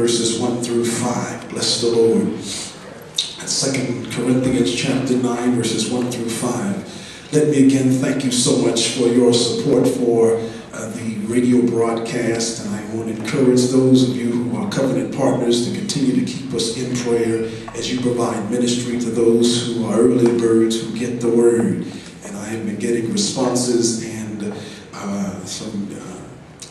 verses 1 through 5. Bless the Lord. 2 Corinthians chapter 9, verses 1 through 5. Let me again thank you so much for your support for the radio broadcast, and I want to encourage those of you who are covenant partners to continue to keep us in prayer as you provide ministry to those who are early birds who get the word. And I have been getting responses and some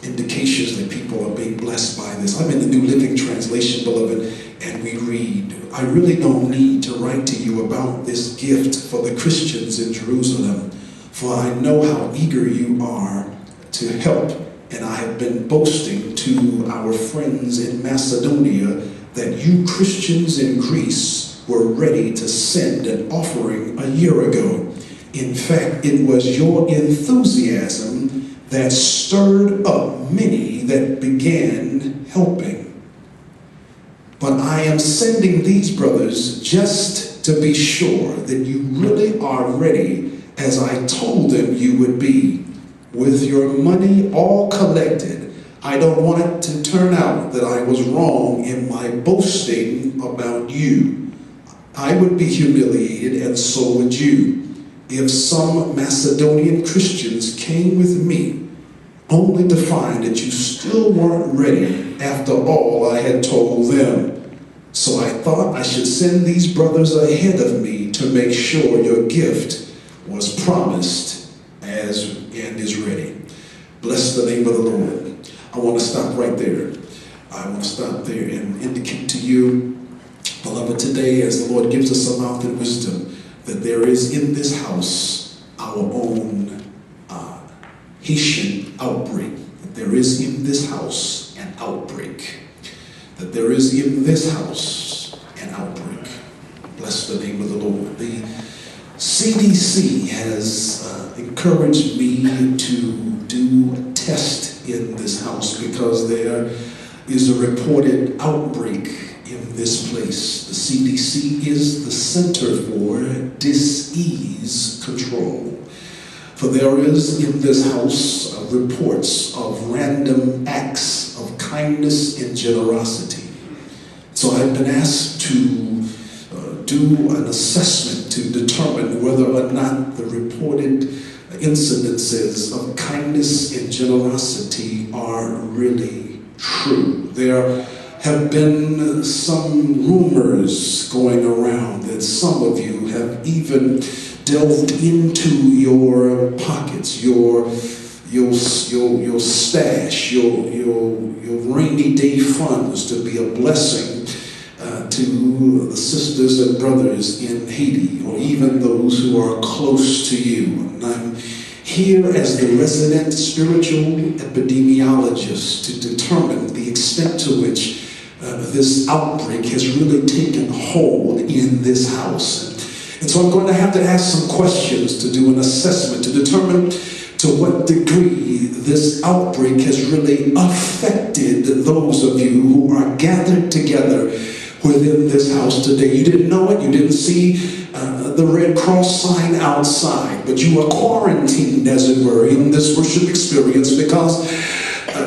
indications that people are being blessed by this. I'm in the New Living Translation, beloved, and we read, I really don't need to write to you about this gift for the Christians in Jerusalem, for I know how eager you are to help, and I have been boasting to our friends in Macedonia that you Christians in Greece were ready to send an offering a year ago. In fact, it was your enthusiasm that stirred up many that began helping. But I am sending these brothers just to be sure that you really are ready, as I told them you would be, with your money all collected. I don't want it to turn out that I was wrong in my boasting about you. I would be humiliated, and so would you, if some Macedonian Christians came with me only to find that you still weren't ready after all I had told them. So I thought I should send these brothers ahead of me to make sure your gift was promised and is ready. Bless the name of the Lord. I want to stop right there. I want to stop there and indicate to you, beloved, today as the Lord gives us a mouth and wisdom, that there is in this house our own Haitian outbreak. That there is in this house an outbreak. That there is in this house an outbreak. Bless the name of the Lord. The CDC has encouraged me to do a test in this house because there is a reported outbreak in this place. The CDC is the Center for Disease Control. For there is in this house reports of random acts of kindness and generosity. So I've been asked to do an assessment to determine whether or not the reported incidences of kindness and generosity are really true. There have been some rumors going around that some of you have even delved into your pockets, your stash, your rainy day funds to be a blessing to the sisters and brothers in Haiti, or even those who are close to you. And I'm here as the resident spiritual epidemiologist to determine the extent to which this outbreak has really taken hold in this house. And so I'm going to have to ask some questions to do an assessment to determine to what degree this outbreak has really affected those of you who are gathered together within this house today. You didn't know it, you didn't see the Red Cross sign outside, but you are quarantined, as it were, in this worship experience because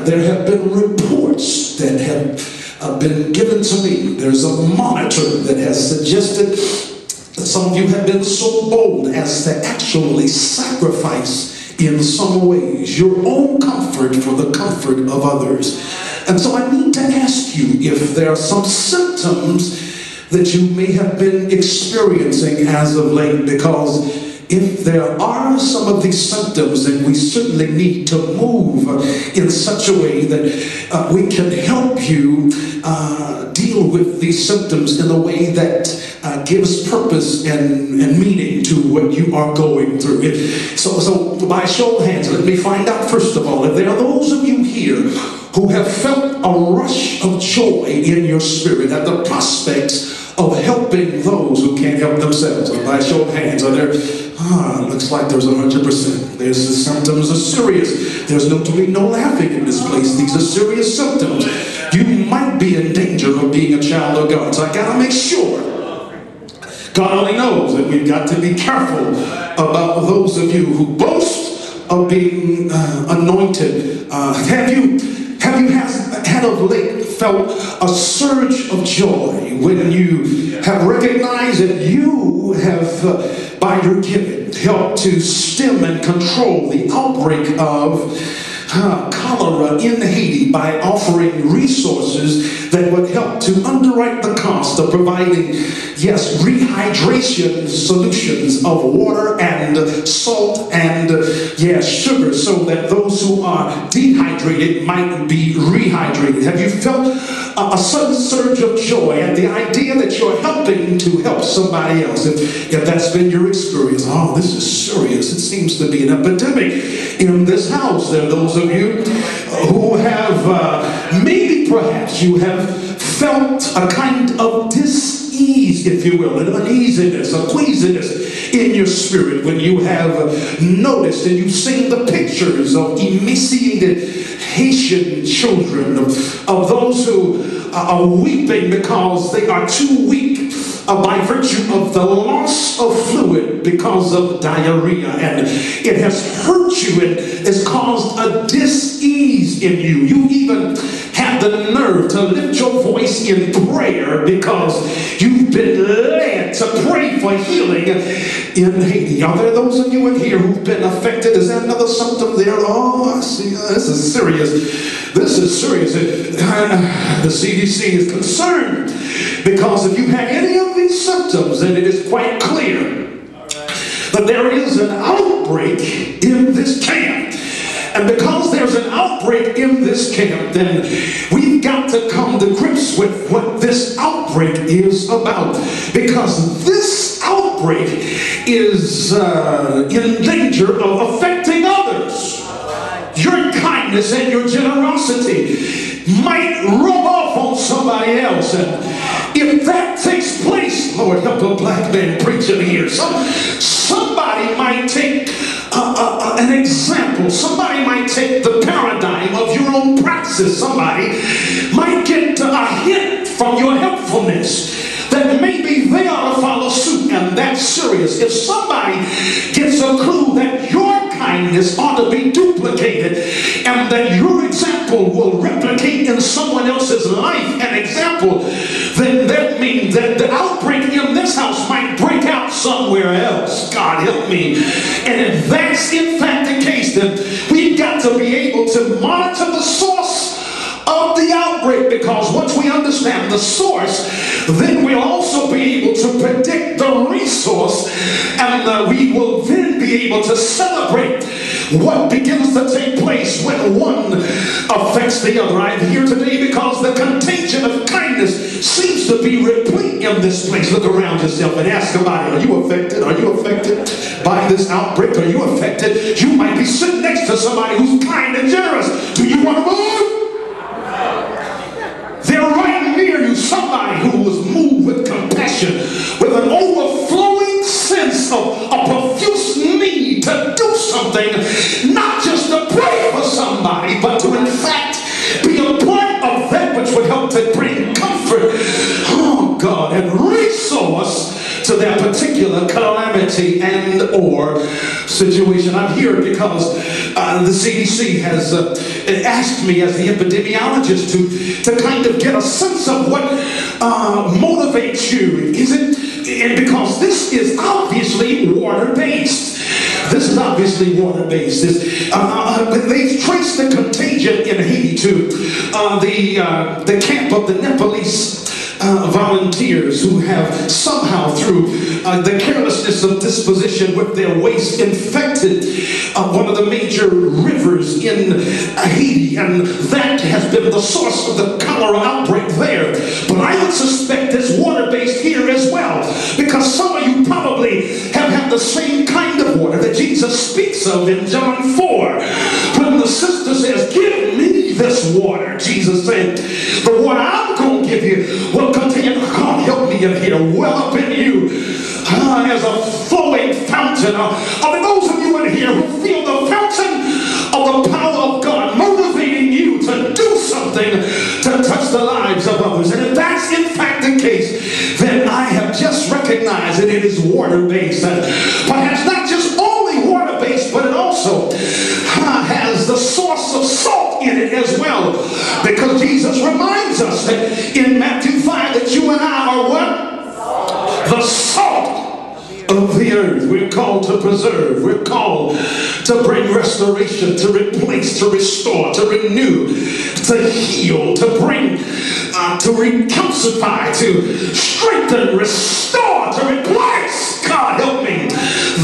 there have been reports that have been given to me. There's a monitor that has suggested that some of you have been so bold as to actually sacrifice in some ways your own comfort for the comfort of others. And so I need to ask you if there are some symptoms that you may have been experiencing as of late, because if there are some of these symptoms, then we certainly need to move in such a way that we can help you deal with these symptoms in a way that gives purpose and meaning to what you are going through. So by show of hands, let me find out first of all if there are those of you here who have felt a rush of joy in your spirit at the prospects of helping those who can't help themselves. And by show of hands, are there? Looks like there's 100%. The symptoms are serious. There's to be no laughing in this place. These are serious symptoms. You might be in danger of being a child of God. So I gotta make sure. God only knows that we've got to be careful about those of you who boast of being anointed. Have you had of late felt a surge of joy when you have recognized that you have, by your giving, helped to stem and control the outbreak of cholera in Haiti by offering resources that would help to underwrite the cost of providing, yes, rehydration solutions of water and salt and, yes, sugar, so that those who are dehydrated might be rehydrated. Have you felt a sudden surge of joy at the idea that you're helping to help somebody else? If that's been your experience, oh, this is serious. It seems to be an epidemic in this house. There are those of you who have, maybe perhaps you have felt a kind of dis-ease, if you will, an uneasiness, a queasiness in your spirit when you have noticed and you've seen the pictures of emaciated Haitian children, of those who are weeping because they are too weak by virtue of the loss of fluid because of diarrhea, and it has hurt you and has caused a dis-ease in you. You even have the nerve to lift your voice in prayer because you've been led to pray for healing in Haiti. Are there those of you in here who've been affected? Is that another symptom there? Oh, I see. This is serious. This is serious. The CDC is concerned because if you have any of these symptoms, then it is quite clear that there is an outbreak in this camp. And because there's an outbreak in this camp, then we've got to come to grips with what this outbreak is about. Because this outbreak is in danger of affecting others. Your kindness and your generosity might rub off on somebody else. And if that takes place, Lord, help a black man preaching here. Somebody might take an example. Somebody might take the paradigm of your own practice. Somebody might get a hint from your helpfulness that maybe they ought to follow suit, and that's serious. If somebody gets a clue that your kindness ought to be duplicated and that your example will replicate in someone else's life and example, then that means that the outbreak in this house might break out somewhere else. God help me. And if that's in fact the case, then we've got to be able to monitor the source of the outbreak, because once we understand the source, then we'll also be able to predict the resource, and we will then be able to celebrate what begins to take place when one affects the other. I'm here today because the contagion of kindness seems to be replete in this place. Look around yourself and ask somebody, are you affected? Are you affected by this outbreak? Are you affected? You might be sitting next to somebody who's kind and generous. Do you want to move? They're right near you, somebody who was moved with compassion, with an overflowing sense of a profuse need to do something, not just to pray for somebody, but to in fact be a part of that which would help to bring comfort, oh God, and resource to their particular calamity and or situation. I'm here because the CDC has asked me as the epidemiologist to kind of get a sense of what motivates you. Is it, and because this is obviously water-based. This is obviously water-based. They've traced the contagion in Haiti to the camp of the Nepalese volunteers who have somehow, through the carelessness of disposition with their waste, infected one of the major rivers in Haiti, and that has been the source of the cholera outbreak there. But I would suspect it's water-based here as well, because some of you probably have had the same kind of water that Jesus speaks of in John 4, when the sister says, "Give me this water." Jesus said, "The water I'm going to give you will contain," God help me in here, well up in you as a flowing fountain. Are those of you in here who feel the fountain of the power of God motivating you to do something to touch the lives of others? And if that's in fact the case, then I have just recognized that it is water-based. And perhaps not just only water-based, but it also has the source of salt in it as well, because Jesus reminds us in Matthew 5 that you and I are what? The salt of the earth. We're called to preserve. We're called to bring restoration, to replace, to restore, to renew, to heal, to bring, to recalcify, to strengthen, restore, to replace. God help me.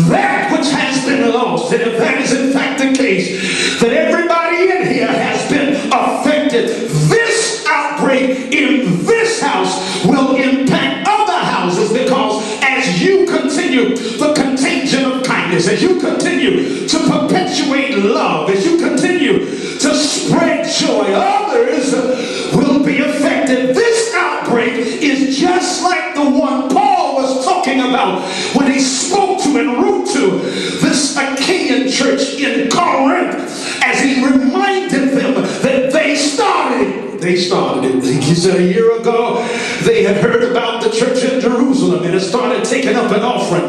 That which has been lost. And if that is in fact the case, that everybody in here has been affected, this outbreak in this house will impact other houses, because as you continue the contagion of kindness, as you continue to perpetuate love, as you continue to spread joy, others will be affected. This outbreak is just like the one Paul was talking about when he spoke to and wrote to this Achaean church in Corinth, as he reminded them that they started it. He said a year ago they had heard about the church in Jerusalem and it started taking up an offering,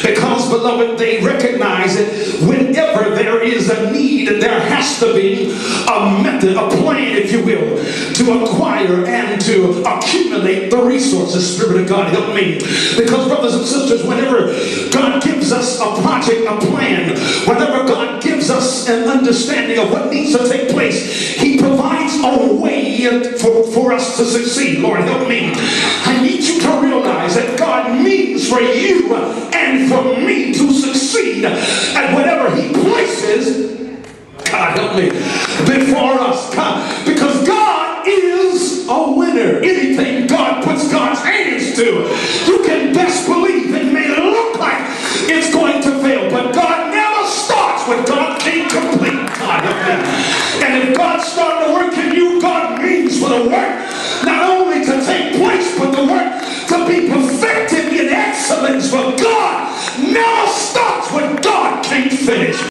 because, beloved, they recognize that whenever there is a need, there has to be a method, a plan, if you will, to acquire and to accumulate the resources. Spirit of God, help me. Because, brothers and sisters, whenever God gives us a project, a plan, whenever God gives us an understanding of what needs to take place, he provides a way for us to succeed. Lord, help me. I need you to realize that God means for you and for me to succeed at whatever he places, God help me, before us. God, because God is a winner. Anything God puts God's hands to, you can best believe it may look like it's going to fail, but God never starts what God can't complete. God help me. And if God started to work in you, God means for the work not only to take place, but the work to be perfected in excellence. For God never starts what God can't finish.